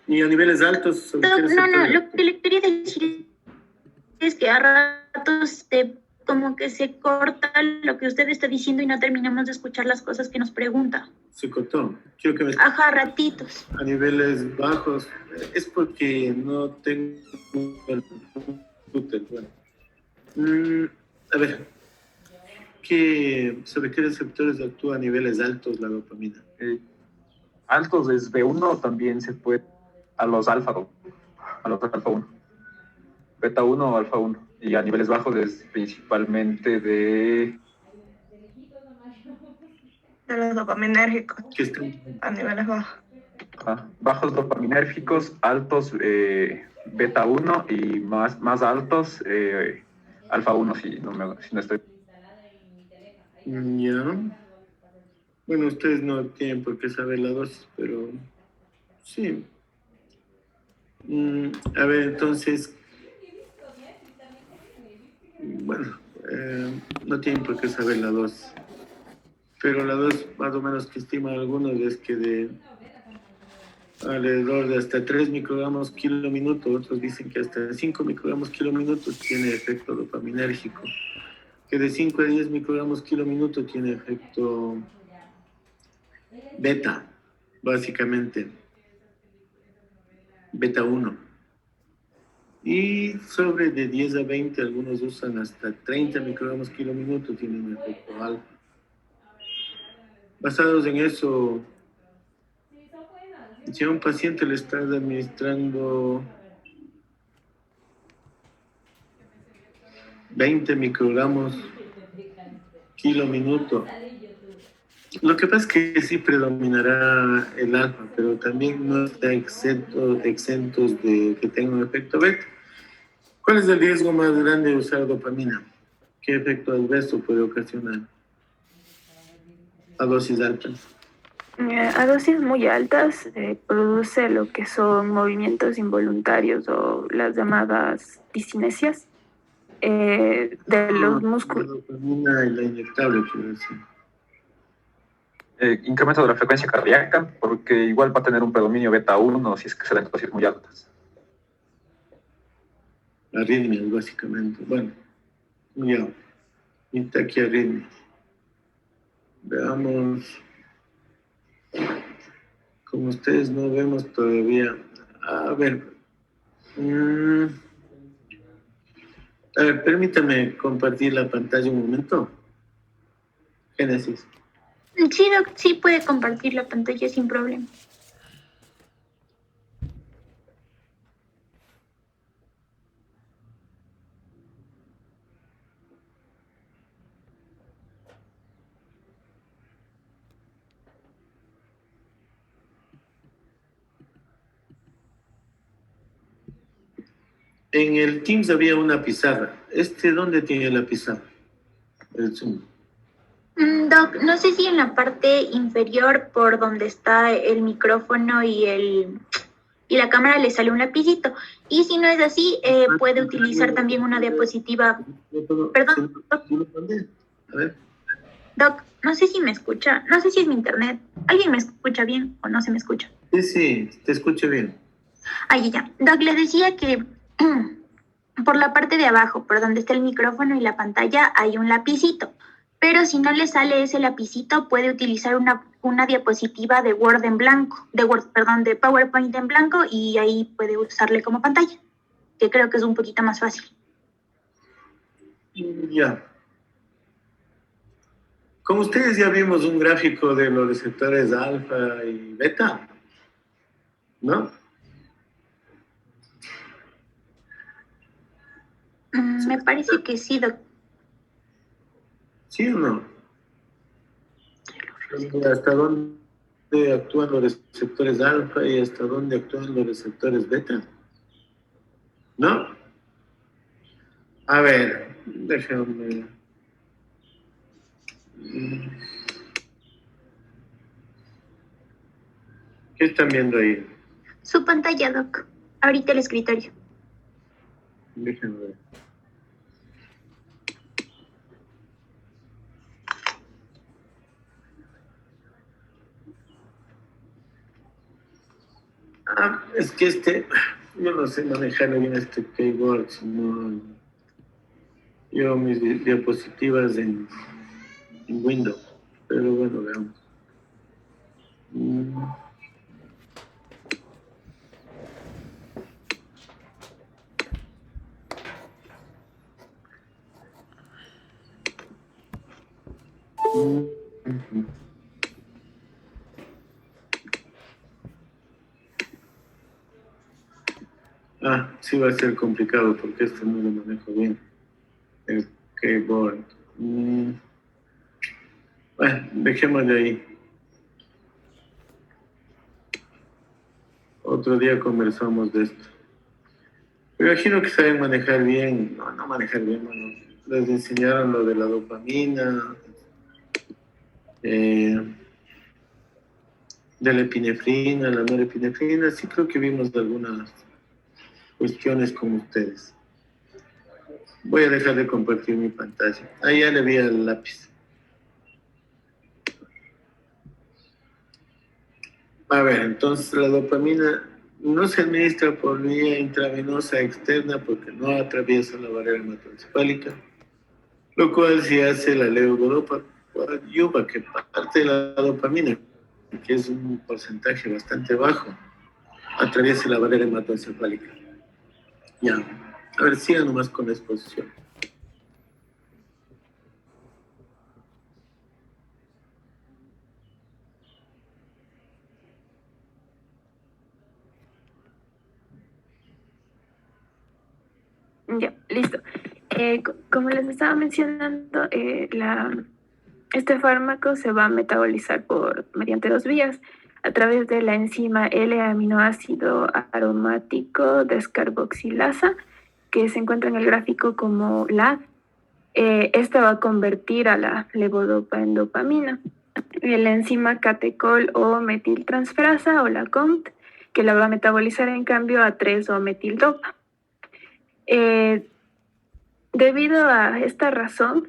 Y a niveles altos,
No, no,
receptores
lo que
actúan.
le quería decir es que a ratos como que se corta lo que usted está diciendo y no terminamos de escuchar las cosas que nos pregunta.
Se cortó. Quiero que me
Ajá, ratitos.
a niveles bajos. Es porque no tengo el computer. Bueno. A ver, ¿sobre qué receptores actúa a niveles altos la dopamina?
Altos es B1, también se puede a los alfa 1, beta 1 o alfa 1. Y a niveles bajos es principalmente de
los dopaminérgicos
¿Qué están?
a niveles bajos.
bajos dopaminérgicos, altos beta 1 y más altos alfa 1, si no estoy.
Ya. Bueno, ustedes no tienen por qué saber la dosis, pero sí. A ver, entonces, bueno, no tienen por qué saber la dosis, pero la dosis más o menos que estiman algunos es que de alrededor de hasta 3 microgramos kilo minuto, otros dicen que hasta 5 microgramos kilo minuto tiene efecto dopaminérgico, que de 5 a 10 microgramos kilo minuto tiene efecto beta, básicamente, beta 1. Y sobre de 10 a 20, algunos usan hasta 30 microgramos kilo minuto, tienen un efecto alfa. Basados en eso, si a un paciente le estás administrando 20 microgramos kilo minuto, lo que pasa es que sí predominará el alfa, pero también no está exentos de que tenga un efecto beta. ¿Cuál es el riesgo más grande de usar dopamina? ¿Qué efecto adverso puede ocasionar a dosis altas?
A dosis muy altas produce lo que son movimientos involuntarios o las llamadas discinesias de los músculos.
La dopamina y la inyectable, quiero decir.
Incremento de la frecuencia cardíaca, porque igual va a tener un predominio beta 1 si es que se dan dosis muy altas.
Arritmias, básicamente. Bueno, ya. Y taquiarritmias. Veamos. Como ustedes no vemos todavía. A ver. A ver, permítame compartir la pantalla un momento. Génesis.
Sí, Doc, sí puede compartir la pantalla sin problema.
En el Teams había una pizarra. ¿Dónde tiene la pizarra? El Zoom.
Doc, no sé si en la parte inferior por donde está el micrófono y la cámara le sale un lapicito. Y si no es así, puede utilizar también una diapositiva. Perdón, Doc.
A ver.
Doc, no sé si me escucha. No sé si es mi internet. ¿Alguien me escucha bien o no se me escucha?
Sí, te escucho bien.
Ahí ya. Doc, le decía que por la parte de abajo, por donde está el micrófono y la pantalla, hay un lapicito. Pero si no le sale ese lapicito, puede utilizar una diapositiva de Word en blanco, de PowerPoint en blanco, y ahí puede usarle como pantalla, que creo que es un poquito más fácil.
Ya. Con ustedes ya vimos un gráfico de los receptores alfa y beta, ¿no?
Me parece que sí, Doc.
¿Sí o no? ¿Hasta dónde actúan los receptores alfa y hasta dónde actúan los receptores beta? ¿No? A ver, déjame. ¿Qué están viendo ahí?
Su pantalla, Doc. Ahorita el escritorio.
Déjenme ver. Es que yo no sé manejar bien este keyboard, sino yo mis diapositivas en Windows, pero bueno, veamos. Sí va a ser complicado porque no lo manejo bien. El keyboard. Bueno, dejémosle ahí. Otro día conversamos de esto. Me imagino que saben manejar bien. No manejar bien, bueno. Les enseñaron lo de la dopamina, de la epinefrina, la norepinefrina. Sí creo que vimos algunas cuestiones con ustedes. Voy a dejar de compartir mi pantalla. Ahí ya le vi el lápiz. A ver, entonces la dopamina no se administra por vía intravenosa externa porque no atraviesa la barrera hematoencefálica, lo cual sí hace la levodopa coadyuva, que parte de la dopamina, que es un porcentaje bastante bajo, atraviesa la barrera hematoencefálica. Ya, a ver, sigan nomás con la exposición.
Ya, listo. Como les estaba mencionando, este fármaco se va a metabolizar mediante dos vías, a través de la enzima L-aminoácido aromático descarboxilasa, que se encuentra en el gráfico como LAD. Esta va a convertir a la levodopa en dopamina. La enzima catecol o metiltransferasa o la COMT, que la va a metabolizar en cambio a 3-o-metildopa. Debido a esta razón,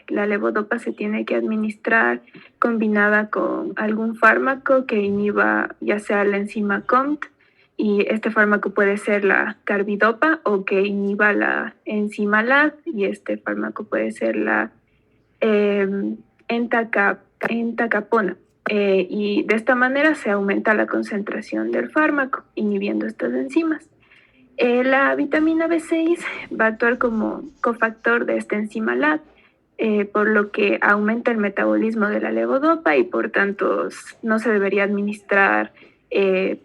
la levodopa se tiene que administrar combinada con algún fármaco que inhiba ya sea la enzima COMT, y este fármaco puede ser la carbidopa, o que inhiba la enzima LAD, y este fármaco puede ser la entacapona. Y de esta manera se aumenta la concentración del fármaco, inhibiendo estas enzimas. La vitamina B6 va a actuar como cofactor de esta enzima LAD, por lo que aumenta el metabolismo de la levodopa y por tanto no se debería administrar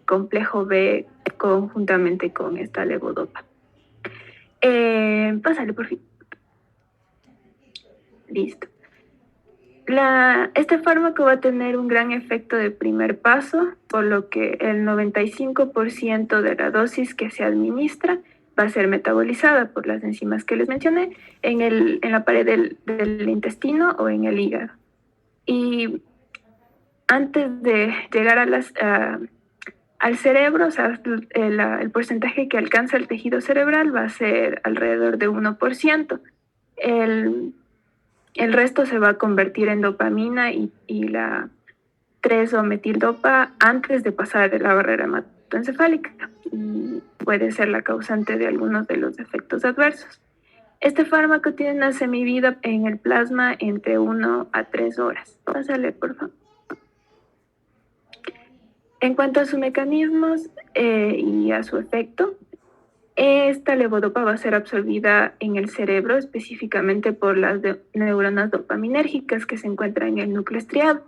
complejo B conjuntamente con esta levodopa. Pásale, por fin. Listo. Este fármaco va a tener un gran efecto de primer paso, por lo que el 95% de la dosis que se administra va a ser metabolizada por las enzimas que les mencioné en la pared del intestino o en el hígado. Y antes de llegar al cerebro, o sea, el porcentaje que alcanza el tejido cerebral va a ser alrededor de 1%. El resto se va a convertir en dopamina y la 3-o-metildopa antes de pasar la barrera hematoencefálica. Y puede ser la causante de algunos de los efectos adversos. Este fármaco tiene una semivida en el plasma entre 1 a 3 horas. Pásale, por favor. En cuanto a sus mecanismos y a su efecto, esta levodopa va a ser absorbida en el cerebro específicamente por las neuronas dopaminérgicas que se encuentran en el núcleo estriado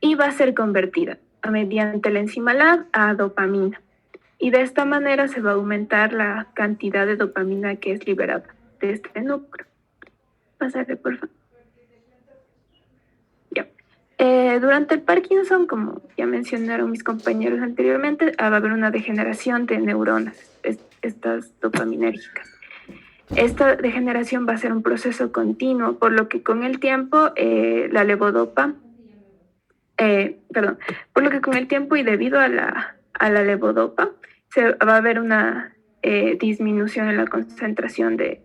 y va a ser convertida mediante la enzima LAD a dopamina. Y de esta manera se va a aumentar la cantidad de dopamina que es liberada de este núcleo. Pásale, por favor. Ya. Durante el Parkinson, como ya mencionaron mis compañeros anteriormente, va a haber una degeneración de neuronas, estas dopaminérgicas. Esta degeneración va a ser un proceso continuo, por lo que con el tiempo la levodopa, por lo que con el tiempo y debido a la levodopa, se va a haber una disminución en la concentración de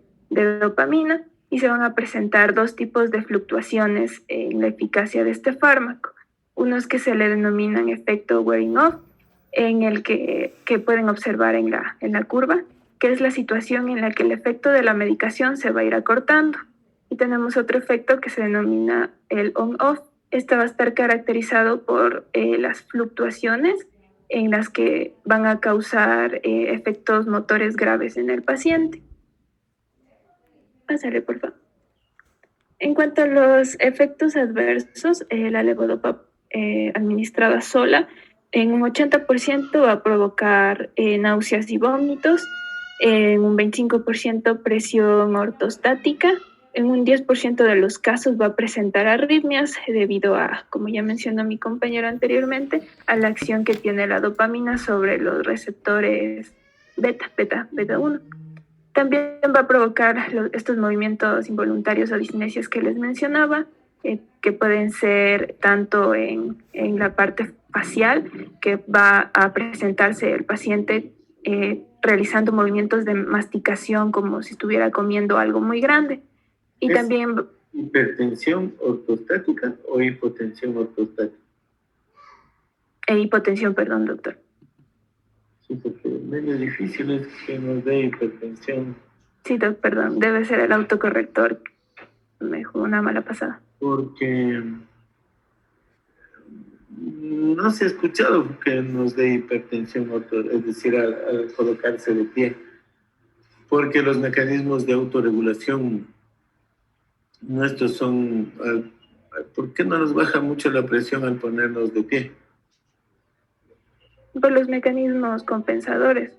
dopamina y se van a presentar dos tipos de fluctuaciones en la eficacia de este fármaco. Unos que se le denominan efecto wearing off, en el que pueden observar en la curva, que es la situación en la que el efecto de la medicación se va a ir acortando. Y tenemos otro efecto que se denomina el on-off. Este va a estar caracterizado por las fluctuaciones en las que van a causar efectos motores graves en el paciente. Pásale, por favor. En cuanto a los efectos adversos, la levodopa administrada sola en un 80% va a provocar náuseas y vómitos, en un 25% presión ortostática, en un 10% de los casos va a presentar arritmias debido a, como ya mencionó mi compañero anteriormente, a la acción que tiene la dopamina sobre los receptores beta 1. También va a provocar estos movimientos involuntarios o disnesias que les mencionaba, que pueden ser tanto en la parte facial, que va a presentarse el paciente realizando movimientos de masticación como si estuviera comiendo algo muy grande. Y
¿Es
también
hipertensión ortostática o hipotensión ortostática?
Hipotensión, perdón, doctor.
Sí, porque medio difícil es que nos dé hipertensión.
Sí, doctor, perdón, debe ser el autocorrector. Me jugó una mala pasada.
Porque no se ha escuchado que nos dé hipertensión, es decir, al colocarse de pie. Porque los mecanismos de autorregulación nuestros son... ¿Por qué no nos baja mucho la presión al ponernos de pie?
Por los mecanismos compensadores.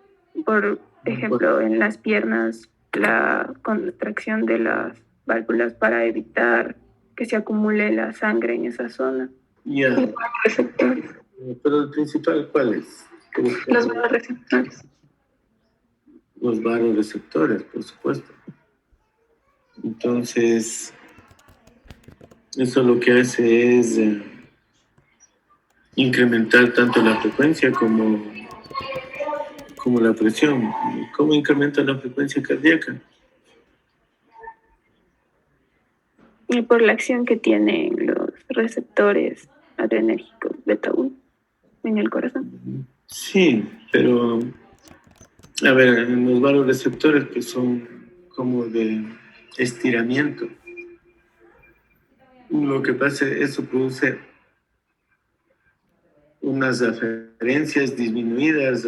Por ejemplo, en las piernas, la contracción de las válvulas para evitar que se acumule la sangre en esa zona.
Ya. Pero el principal, ¿cuál es?
Los vasoreceptores.
Los vasoreceptores, por supuesto. Entonces, eso lo que hace es incrementar tanto la frecuencia como la presión. ¿Cómo incrementa la frecuencia cardíaca?
Y por la acción que tienen los receptores adrenérgicos beta 1 en el corazón.
Sí, pero a ver, en los vasoreceptores que son como de estiramiento, lo que pasa es que eso produce unas aferencias disminuidas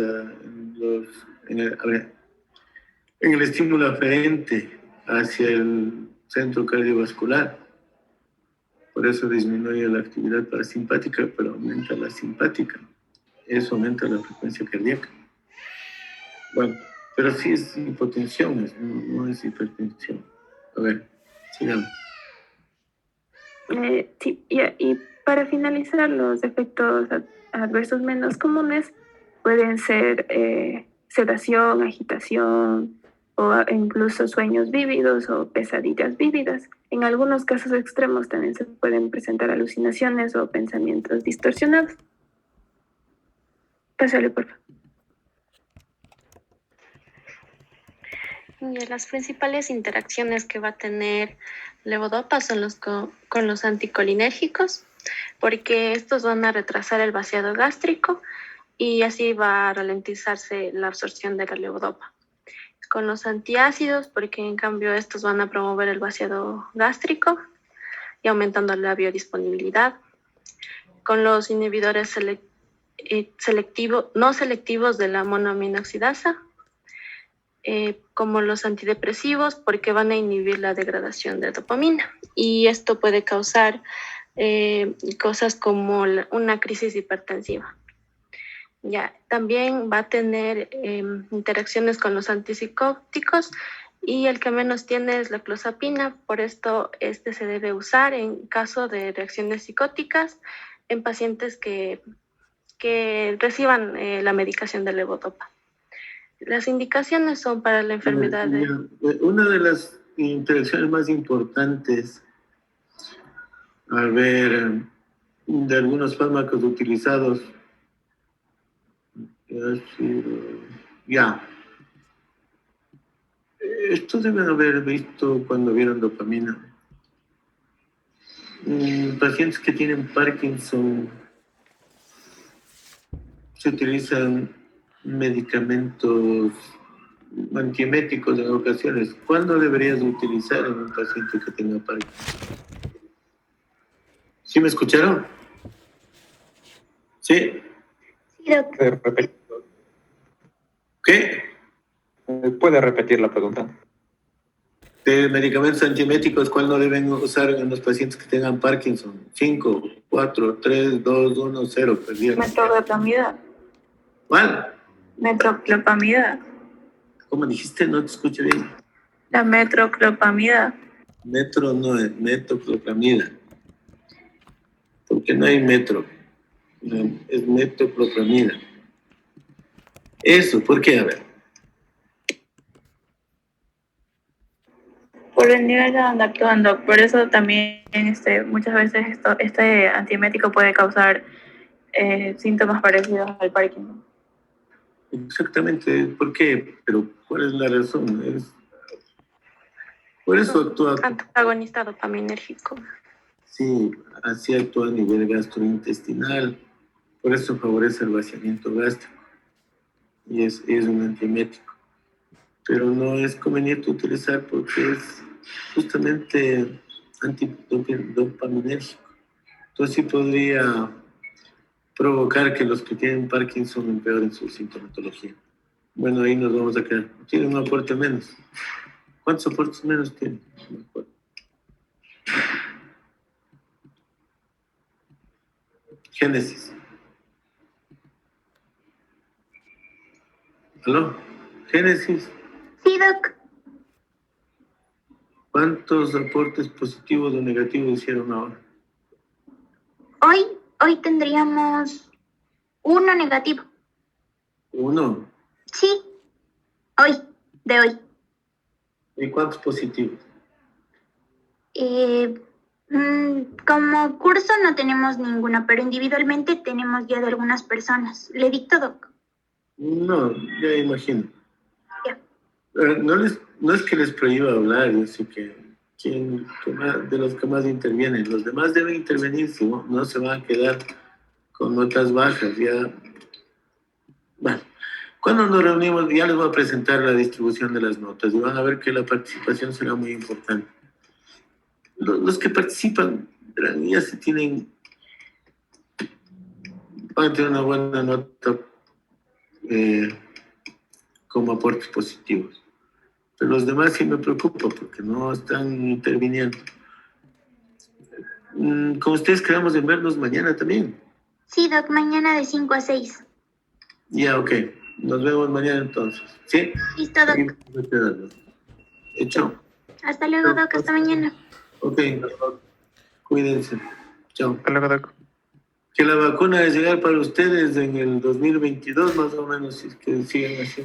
en el estímulo aferente hacia el centro cardiovascular. Por eso disminuye la actividad parasimpática, pero aumenta la simpática. Eso aumenta la frecuencia cardíaca. Bueno, pero sí es hipotensión, no es hipertensión. A ver, sigamos.
Sí, y para finalizar, los efectos adversos menos comunes pueden ser sedación, agitación o incluso sueños vívidos o pesadillas vívidas. En algunos casos extremos también se pueden presentar alucinaciones o pensamientos distorsionados. Pásale, por favor.
Y las principales interacciones que va a tener levodopa son con los anticolinérgicos, porque estos van a retrasar el vaciado gástrico y así va a ralentizarse la absorción de la levodopa. Con los antiácidos, porque en cambio estos van a promover el vaciado gástrico y aumentando la biodisponibilidad. Con los inhibidores no selectivos de la monoaminoxidasa, como los antidepresivos, porque van a inhibir la degradación de dopamina. Y esto puede causar cosas como una crisis hipertensiva. Ya, también va a tener interacciones con los antipsicóticos y el que menos tiene es la clozapina. Por esto este se debe usar en caso de reacciones psicóticas en pacientes que reciban la medicación de levodopa. Las indicaciones son para la enfermedad de...
Una de las interacciones más importantes al ver de algunos fármacos utilizados estos deben haber visto cuando vieron dopamina. Pacientes que tienen Parkinson se utilizan medicamentos antieméticos en ocasiones. ¿Cuándo deberías utilizar en un paciente que tenga Parkinson? ¿Sí me escucharon? ¿Sí?
Sí, doctor.
¿Qué?
¿Puede repetir la pregunta?
De medicamentos antieméticos, ¿cuál no deben usar en los pacientes que tengan Parkinson? 5, 4, 3, 2, 1, 0. Perdieron.
Metroclopramida.
¿Cuál?
Metroclopramida.
¿Cómo dijiste? No te escucho bien.
La metroclopramida.
Metro no es metoclopramida. Porque no hay metro. No, es metoclopramida. Eso, ¿por qué? A ver.
Por el nivel de donde actuando. Por eso también muchas veces este antiemético puede causar síntomas parecidos al Parkinson.
Exactamente, ¿por qué? Pero ¿cuál es la razón? Por eso actúa...
Antagonista dopaminérgico.
Sí, así actúa a nivel gastrointestinal, por eso favorece el vaciamiento gástrico y es un antiemético. Pero no es conveniente utilizar porque es justamente antidopaminérgico. Entonces sí podría provocar que los que tienen Parkinson empeoren su sintomatología. Bueno, ahí nos vamos a quedar. Tiene un aporte menos. ¿Cuántos aportes menos tiene? No me acuerdo. Génesis. ¿Aló? Génesis.
Sí, doc.
¿Cuántos aportes positivos o negativos hicieron ahora?
Hoy tendríamos uno negativo.
¿Uno?
Sí, de hoy.
¿Y cuántos positivos?
Como curso no tenemos ninguna, pero individualmente tenemos ya de algunas personas. ¿Le dicto, doc?
No, ya imagino.
Ya.
No es que les prohíba hablar, así que de los que más intervienen. Los demás deben intervenir, si no se van a quedar con notas bajas. Ya. Bueno, cuando nos reunimos ya les voy a presentar la distribución de las notas y van a ver que la participación será muy importante. Los que participan ya van a tener una buena nota como aportes positivos. Pero los demás sí me preocupa porque no están interviniendo. Con ustedes quedamos en vernos mañana también.
Sí, doc, mañana de 5 a 6.
Ya, ok. Nos vemos mañana entonces. ¿Sí?
Listo, doc.
Hecho.
Hasta luego, doc. Hasta mañana.
Ok. Cuídense. Chao.
Hasta luego, Doc.
Que la vacuna debe llegar para ustedes en el 2022 más o menos, si es que siguen así.